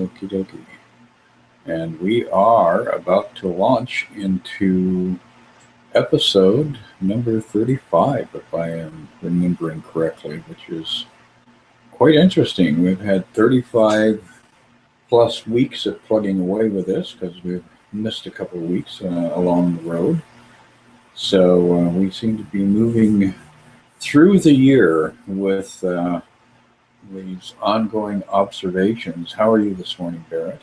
Okie dokie. And we are about to launch into episode number 35, if I am remembering correctly, which is quite interesting. We've had 35 plus weeks of plugging away with this because we've missed a couple of weeks along the road. So we seem to be moving through the year with these ongoing observations. How are you this morning, Barrett?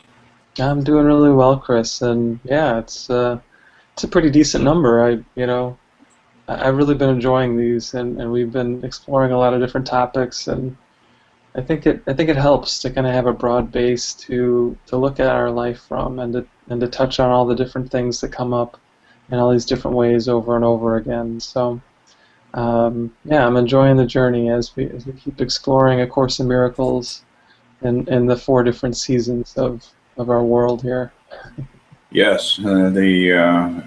I'm doing really well, Chris, and yeah, it's a pretty decent number. I've really been enjoying these, and we've been exploring a lot of different topics, and I think it helps to kind of have a broad base to look at our life from, and to touch on all the different things that come up in all these different ways over and over again. So yeah, I'm enjoying the journey as we keep exploring A Course in Miracles and the four different seasons of our world here. Yes, the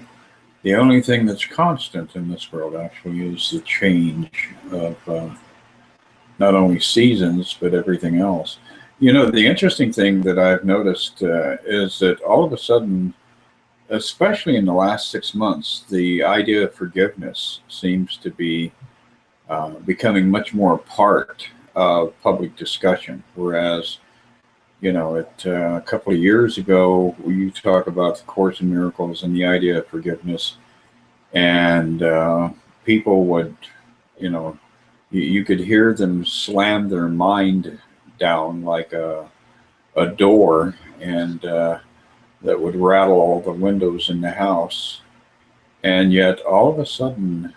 only thing that's constant in this world actually is the change of not only seasons but everything else. You know, the interesting thing that I've noticed is that all of a sudden, especially in the last 6 months, the idea of forgiveness seems to be becoming much more a part of public discussion. Whereas, you know, a couple of years ago, you talk about the Course in Miracles and the idea of forgiveness, and people would, you know, you could hear them slam their mind down like a door, and that would rattle all the windows in the house. And yet, all of a sudden,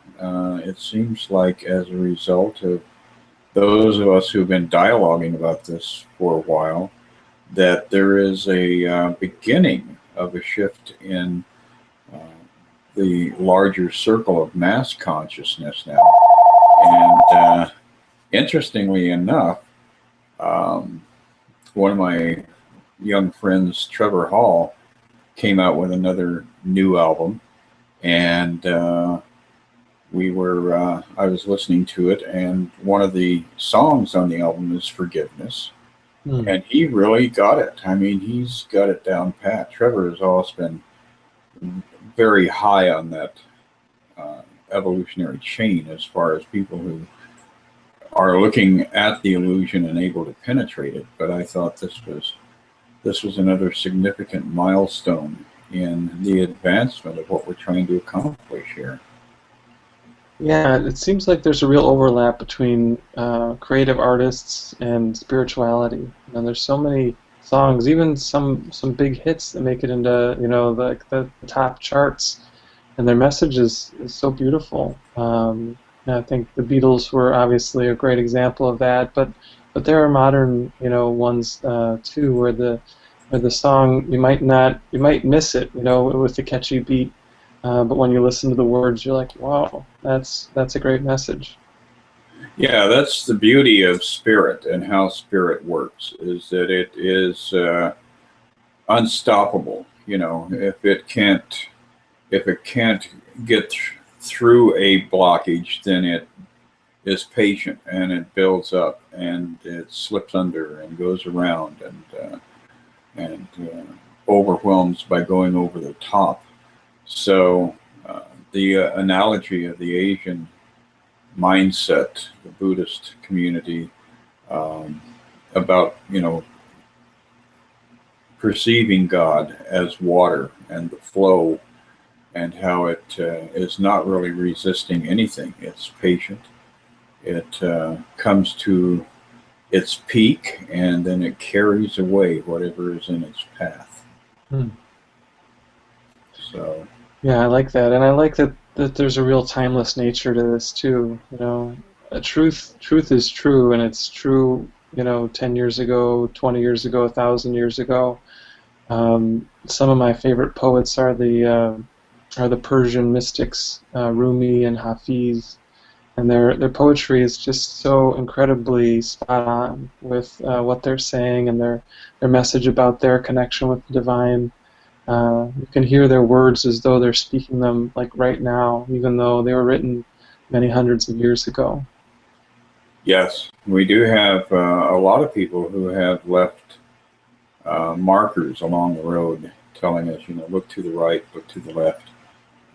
it seems like as a result of those of us who've been dialoguing about this for a while, that there is a beginning of a shift in uh, the larger circle of mass consciousness now. And interestingly enough, um, one of my young friends, Trevor Hall, came out with another new album, and I was listening to it, and one of the songs on the album is Forgiveness. And he really got it. I mean, he's got it down pat. Trevor has always been very high on that evolutionary chain as far as people who are looking at the illusion and able to penetrate it. But I thought this was another significant milestone in the advancement of what we're trying to accomplish here. Yeah, it seems like there's a real overlap between creative artists and spirituality. You know, there's so many songs, even some big hits that make it into, you know, the top charts, and their message is so beautiful. And I think the Beatles were obviously a great example of that, but there are modern, you know, ones too, where the song you might miss it, you know, with the catchy beat. But when you listen to the words, you're like, wow, that's a great message. Yeah, that's the beauty of spirit and how spirit works, is that it is unstoppable. You know, if it can't get through a blockage, then it is patient and it builds up and it slips under and goes around and overwhelms by going over the top. So the analogy of the Asian mindset, the Buddhist community, about, you know, perceiving God as water and the flow, and how it is not really resisting anything. It's patient. It comes to its peak, and then it carries away whatever is in its path. Hmm. So Yeah, I like that, and I like that there's a real timeless nature to this too. You know, truth is true, and it's true. You know, 10 years ago, 20 years ago, 1,000 years ago. Some of my favorite poets are the Persian mystics, Rumi and Hafiz, and their poetry is just so incredibly spot on with what they're saying and their message about their connection with the divine. You can hear their words as though they're speaking them like right now, even though they were written many hundreds of years ago. yes, we do have a lot of people who have left markers along the road telling us, look to the right, look to the left.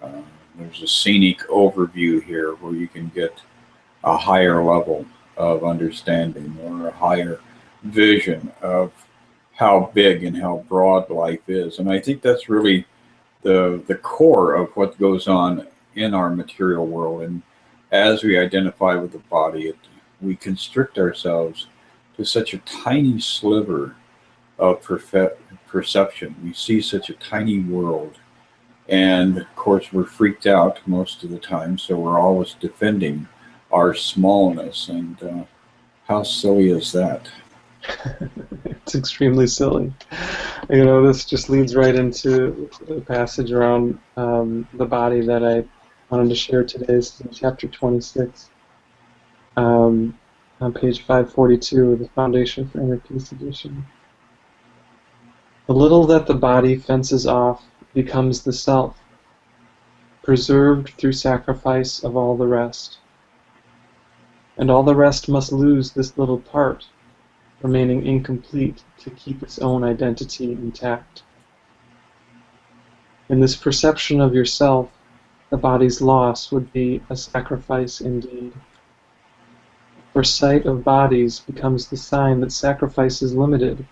Uh, there's a scenic overview here where you can get a higher level of understanding or a higher vision of how big and how broad life is. And I think that's really the core of what goes on in our material world. And as we identify with the body, we constrict ourselves to such a tiny sliver of perception. We see such a tiny world. And of course, we're freaked out most of the time. So we're always defending our smallness. And how silly is that? It's extremely silly. This just leads right into the passage around the body that I wanted to share today. It's in chapter 26, on page 542 of the Foundation for Inner Peace edition. The little that the body fences off becomes the self, preserved through sacrifice of all the rest. And all the rest must lose this little part, remaining incomplete to keep its own identity intact. In this perception of yourself, the body's loss would be a sacrifice indeed. For sight of bodies becomes the sign that sacrifice is limited,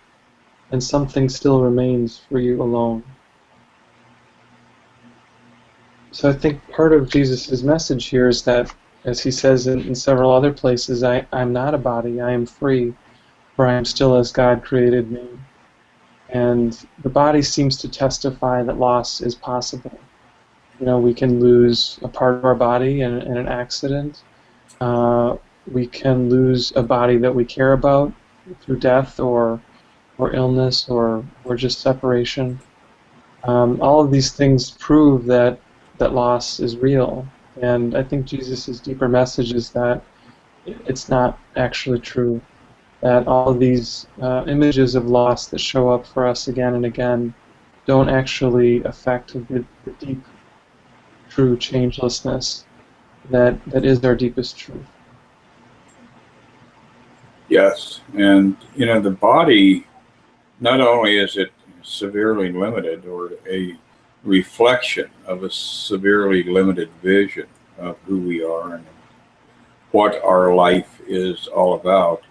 and something still remains for you alone. So I think part of Jesus' message here is that, as he says in several other places, I'm not a body, I am free, for I am still as God created me. And the body seems to testify that loss is possible. We can lose a part of our body in an accident. We can lose a body that we care about through death or illness or just separation. All of these things prove that loss is real. And I think Jesus' deeper message is that it's not actually true. That all of these images of loss that show up for us again and again don't actually affect the deep, true changelessness that is our deepest truth. Yes, and the body, not only is it severely limited or a reflection of a severely limited vision of who we are and what our life is all about,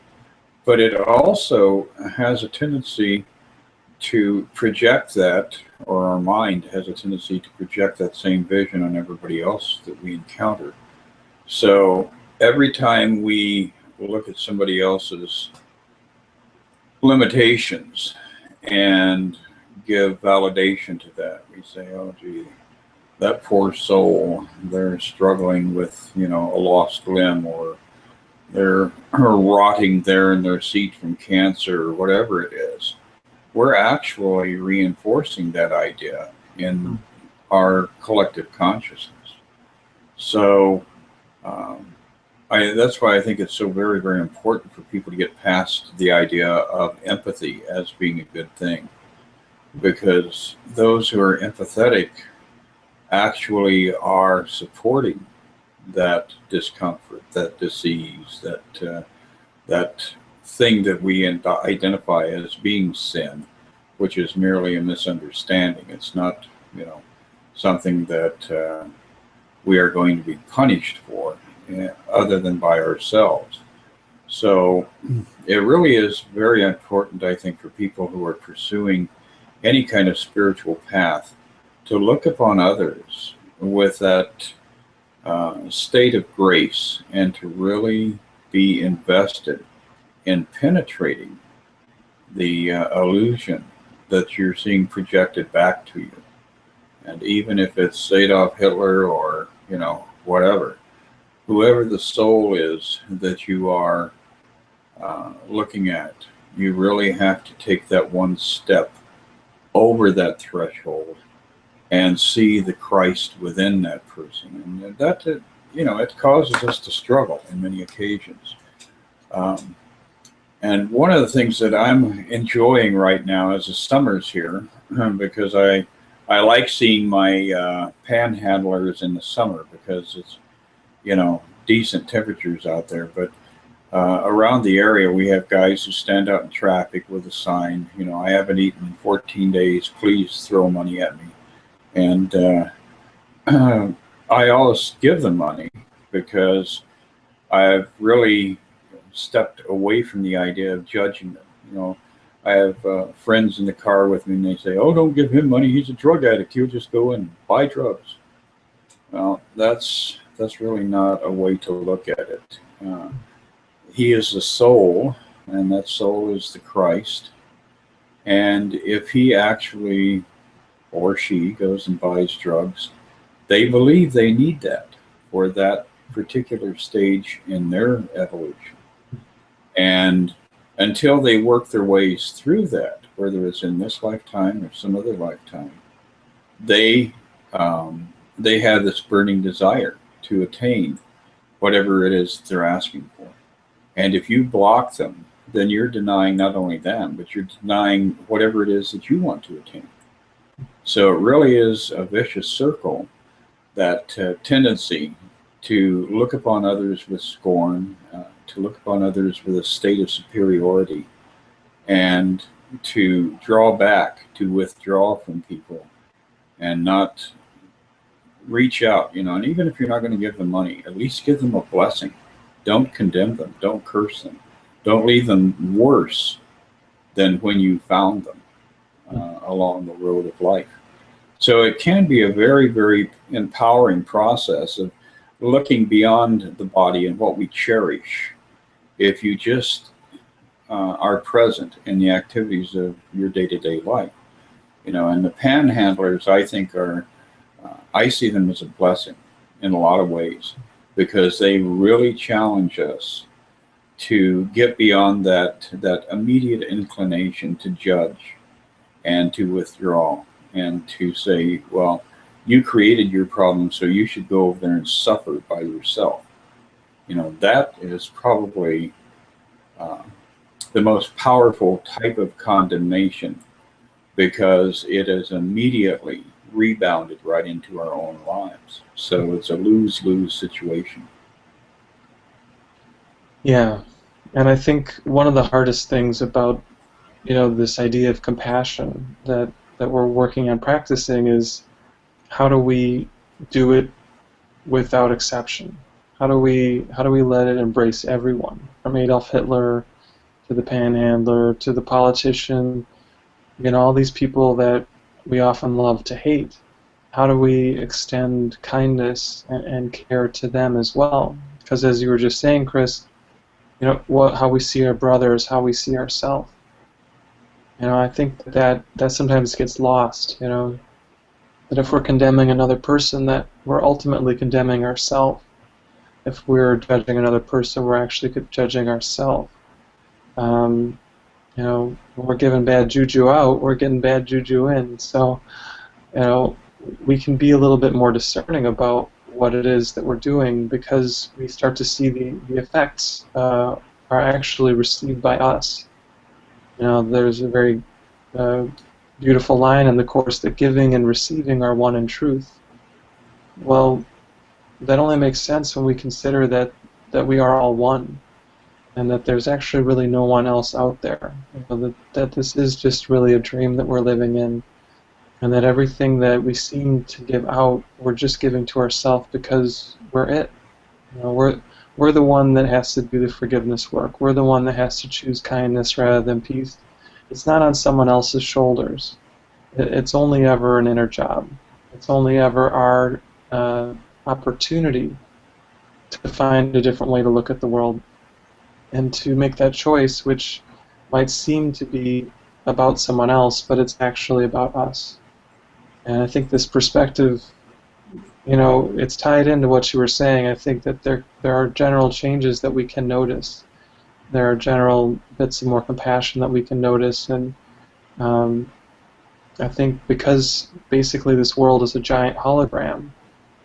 but it also has a tendency to project that, or our mind has a tendency to project that same vision on everybody else that we encounter. So every time we look at somebody else's limitations and give validation to that, we say, oh gee, that poor soul, they're struggling with a lost limb, or they're rotting there in their seat from cancer, or whatever it is. We're actually reinforcing that idea in our collective consciousness. So that's why I think it's so very, very important for people to get past the idea of empathy as being a good thing. Because those who are empathetic actually are supporting that discomfort, that disease, that thing that we identify as being sin, which is merely a misunderstanding. It's not, something that we are going to be punished for, other than by ourselves. So it really is very important, I think, for people who are pursuing any kind of spiritual path to look upon others with that state of grace and to really be invested in penetrating the illusion that you're seeing projected back to you. And even if it's Adolf Hitler or, whatever, whoever the soul is that you are looking at, you really have to take that one step over that threshold and see the Christ within that person. And that, it causes us to struggle in many occasions. And one of the things that I'm enjoying right now is the summer's here, because I like seeing my panhandlers in the summer, because it's, decent temperatures out there. But Around the area, we have guys who stand out in traffic with a sign, you know, I haven't eaten in 14 days, please throw money at me. And I always give them money because I've really stepped away from the idea of judging them. You know, I have friends in the car with me, and they say, "Oh, don't give him money. He's a drug addict. He'll just go and buy drugs." Well, that's really not a way to look at it. He is the soul, and that soul is the Christ. And if he actually or she goes and buys drugs, they believe they need that for that particular stage in their evolution. And until they work their ways through that, whether it's in this lifetime or some other lifetime, they they have this burning desire to attain whatever it is they're asking for. And if you block them, then you're denying not only them, but you're denying whatever it is that you want to attain. So it really is a vicious circle, that tendency to look upon others with scorn, to look upon others with a state of superiority, and to draw back, to withdraw from people, and not reach out, you know, and even if you're not going to give them money, at least give them a blessing. Don't condemn them. Don't curse them. Don't leave them worse than when you found them along the road of life. So it can be a very, very empowering process of looking beyond the body and what we cherish. If you just are present in the activities of your day-to-day life, you know, and the panhandlers, I think, are, I see them as a blessing in a lot of ways, because they really challenge us to get beyond that immediate inclination to judge and to withdraw and to say, well, you created your problem, so you should go over there and suffer by yourself. You know, that is probably the most powerful type of condemnation, because it is immediately rebounded right into our own lives. So it's a lose-lose situation. Yeah, and I think one of the hardest things about, you know, this idea of compassion that we're working on practicing is, how do we do it without exception? How do we let it embrace everyone, from Adolf Hitler to the panhandler to the politician, you know, all these people that we often love to hate? How do we extend kindness and care to them as well? Because as you were just saying, Chris, you know, how we see our brothers, how we see ourselves. You know, I think that sometimes gets lost, you know, that if we're condemning another person, that we're ultimately condemning ourselves. If we're judging another person, we're actually judging ourselves. You know, when we're giving bad juju out, we're getting bad juju in. So, you know, we can be a little bit more discerning about what it is that we're doing, because we start to see the effects are actually received by us. You know, there's a very beautiful line in the Course that giving and receiving are one in truth. Well, that only makes sense when we consider that we are all one, and that there's actually really no one else out there. You know, that this is just really a dream that we're living in, and that everything that we seem to give out, we're just giving to ourselves because we're it. You know, we're the one that has to do the forgiveness work. We're the one that has to choose kindness rather than peace. It's not on someone else's shoulders. It's only ever an inner job. It's only ever our opportunity to find a different way to look at the world and to make that choice, which might seem to be about someone else, but it's actually about us. And I think this perspective, you know, it's tied into what you were saying. I think that there are general changes that we can notice. There are general bits of more compassion that we can notice, and I think because basically this world is a giant hologram,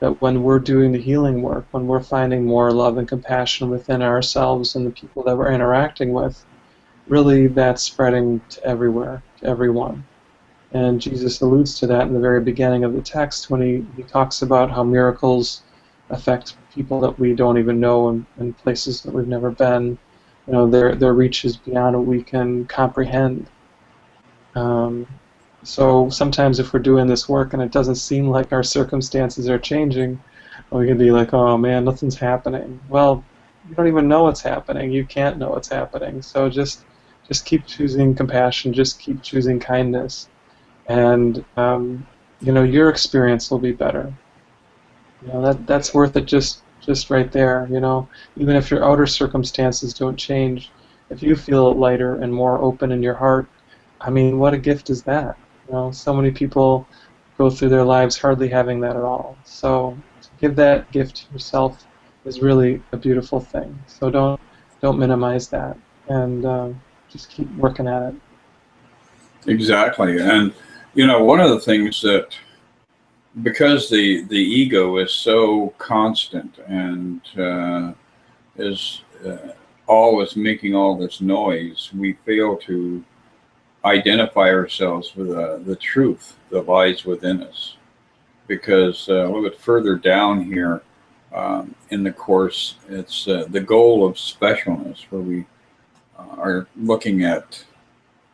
that when we're doing the healing work, when we're finding more love and compassion within ourselves and the people that we're interacting with, really that's spreading to everywhere, to everyone. And Jesus alludes to that in the very beginning of the text when he talks about how miracles affect people that we don't even know in places that we've never been. their reach is beyond what we can comprehend. So sometimes if we're doing this work and it doesn't seem like our circumstances are changing, we can be like, oh man, nothing's happening. Well, you don't even know what's happening. You can't know what's happening. So just keep choosing compassion. Just keep choosing kindness, and your experience will be better. That's worth it. Just right there. Even if your outer circumstances don't change, if you feel lighter and more open in your heart, I mean, what a gift is that? So many people go through their lives hardly having that at all. So to give that gift to yourself is really a beautiful thing. So don't minimize that, and just keep working at it. Exactly. And, one of the things that, because the ego is so constant and is always making all this noise, we fail to identify ourselves with the truth that lies within us. Because a little bit further down here in the course, it's the goal of specialness, where we are looking at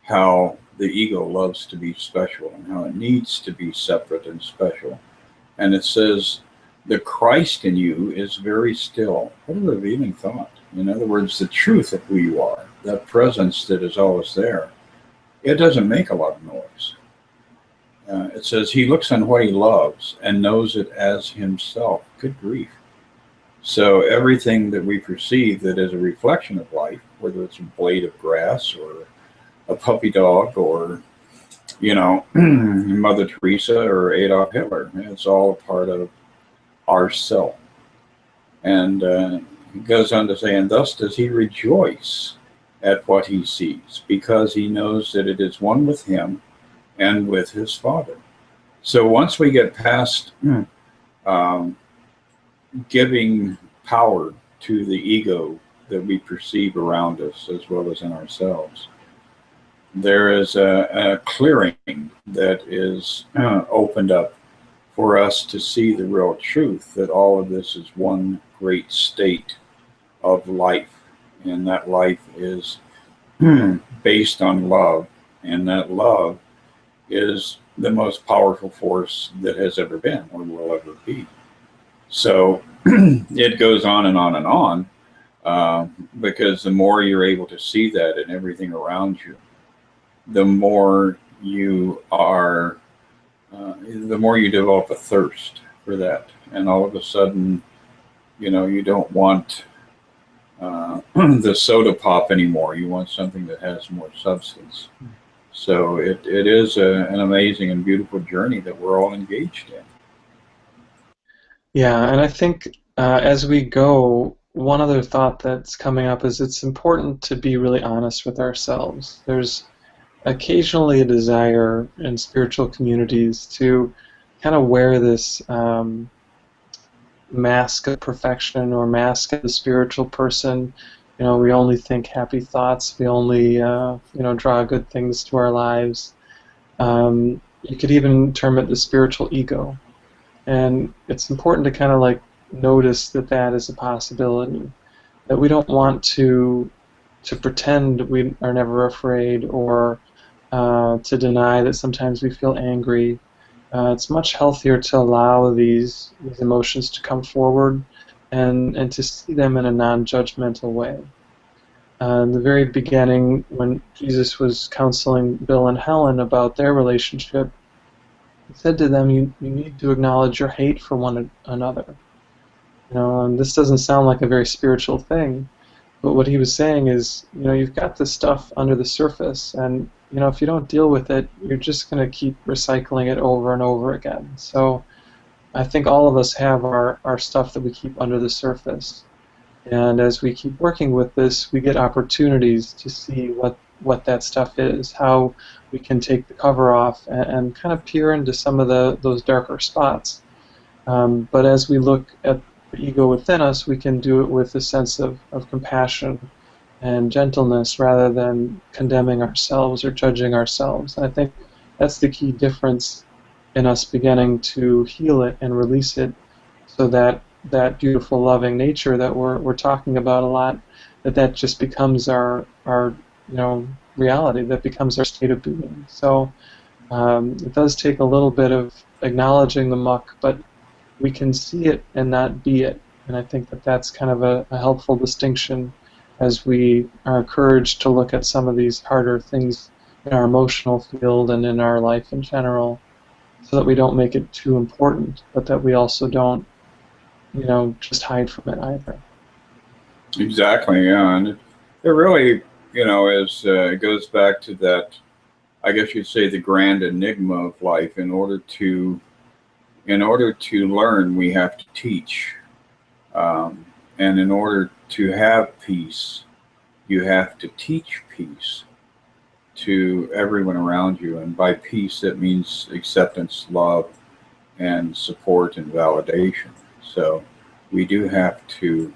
how the ego loves to be special and how it needs to be separate and special. And it says, the Christ in you is very still. What a revealing thought. In other words, the truth of who you are, that presence that is always there, it doesn't make a lot of noise. It says he looks on what he loves and knows it as himself. Good grief. So everything that we perceive that is a reflection of life, whether it's a blade of grass or a puppy dog or, Mother Teresa or Adolf Hitler, it's all a part of ourself. And he goes on to say, and thus does he rejoice at what he sees, because he knows that it is one with him and with his Father. So once we get past giving power to the ego that we perceive around us as well as in ourselves, there is a clearing that is opened up for us to see the real truth, that all of this is one great state of life. And that life is based on love, and that love is the most powerful force that has ever been or will ever be. So it goes on and on and on, because the more you're able to see that in everything around you, the more you are, the more you develop a thirst for that. And all of a sudden, you don't want the soda pop anymore. You want something that has more substance. So it is an amazing and beautiful journey that we're all engaged in. Yeah, and I think as we go, one other thought that's coming up is it's important to be really honest with ourselves. There's occasionally a desire in spiritual communities to kind of wear this mask of perfection or mask of the spiritual person. We only think happy thoughts. We only draw good things to our lives. You could even term it the spiritual ego. And it's important to kind of like notice that is a possibility. That we don't want to pretend we are never afraid, or to deny that sometimes we feel angry. It's much healthier to allow these emotions to come forward and to see them in a non-judgmental way. In the very beginning, when Jesus was counseling Bill and Helen about their relationship, he said to them, you need to acknowledge your hate for one another. And this doesn't sound like a very spiritual thing, but what he was saying is, you've got this stuff under the surface, and if you don't deal with it, you're just going to keep recycling it over and over again. So I think all of us have our stuff that we keep under the surface. And as we keep working with this, we get opportunities to see what that stuff is, how we can take the cover off and kind of peer into some of those darker spots. But as we look at the ego within us, we can do it with a sense of compassion and gentleness rather than condemning ourselves or judging ourselves. And I think that's the key difference in us beginning to heal it and release it, so that beautiful loving nature that we're talking about a lot that just becomes our reality, that becomes our state of being. So it does take a little bit of acknowledging the muck, but we can see it and not be it. And I think that that's kind of a helpful distinction as we are encouraged to look at some of these harder things in our emotional field and in our life in general, so that we don't make it too important, but that we also don't, just hide from it either. Exactly, yeah, and it really, is it goes back to that. I guess you'd say the grand enigma of life. In order to learn, we have to teach, and in order to have peace, you have to teach peace to everyone around you. And by peace, it means acceptance, love, and support and validation. So we do have to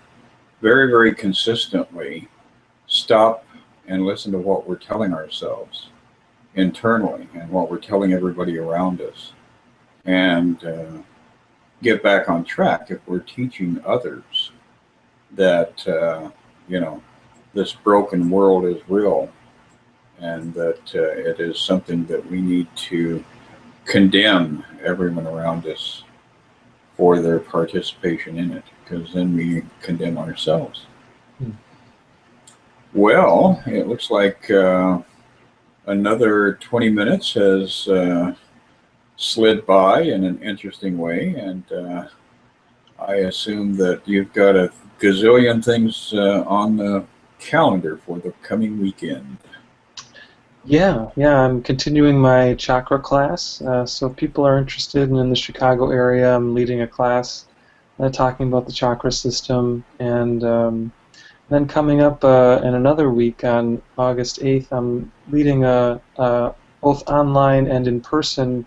very, very consistently stop and listen to what we're telling ourselves internally and what we're telling everybody around us, and get back on track if we're teaching others that this broken world is real, and that it is something that we need to condemn everyone around us for their participation in it, because then we condemn ourselves. Hmm. Well, it looks like another 20 minutes has slid by in an interesting way, and I assume that you've got a gazillion things on the calendar for the coming weekend. Yeah, I'm continuing my chakra class. So if people are interested and in the Chicago area, I'm leading a class talking about the chakra system. And then coming up in another week on August 8th, I'm leading a both online and in-person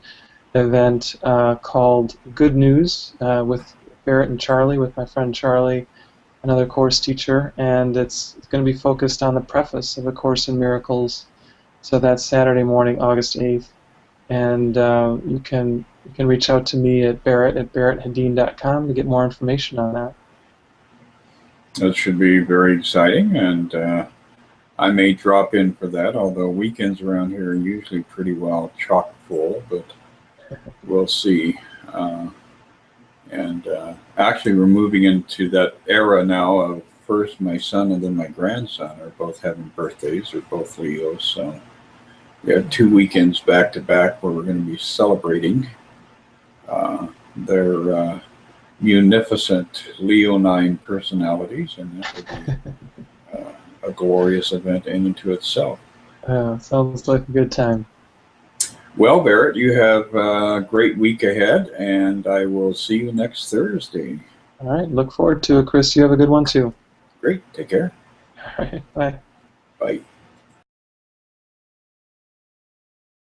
event called Good News with Barrett and Charlie, with my friend Charlie, another course teacher. And it's going to be focused on the preface of A Course in Miracles. So that's Saturday morning, August 8th, and you can reach out to me at barrett@barretthadeen.com to get more information on that. That should be very exciting, and I may drop in for that, although weekends around here are usually pretty well chock full, but we'll see. And actually, we're moving into that era now of first my son and then my grandson are both having birthdays. They're both Leos, so we have 2 weekends back to back where we're going to be celebrating their munificent Leonine personalities, and that will be a glorious event in and to itself. Sounds like a good time. Well, Barrett, you have a great week ahead, and I will see you next Thursday. All right, look forward to it, Chris. You have a good one too. Great. Take care. All right, bye. Bye.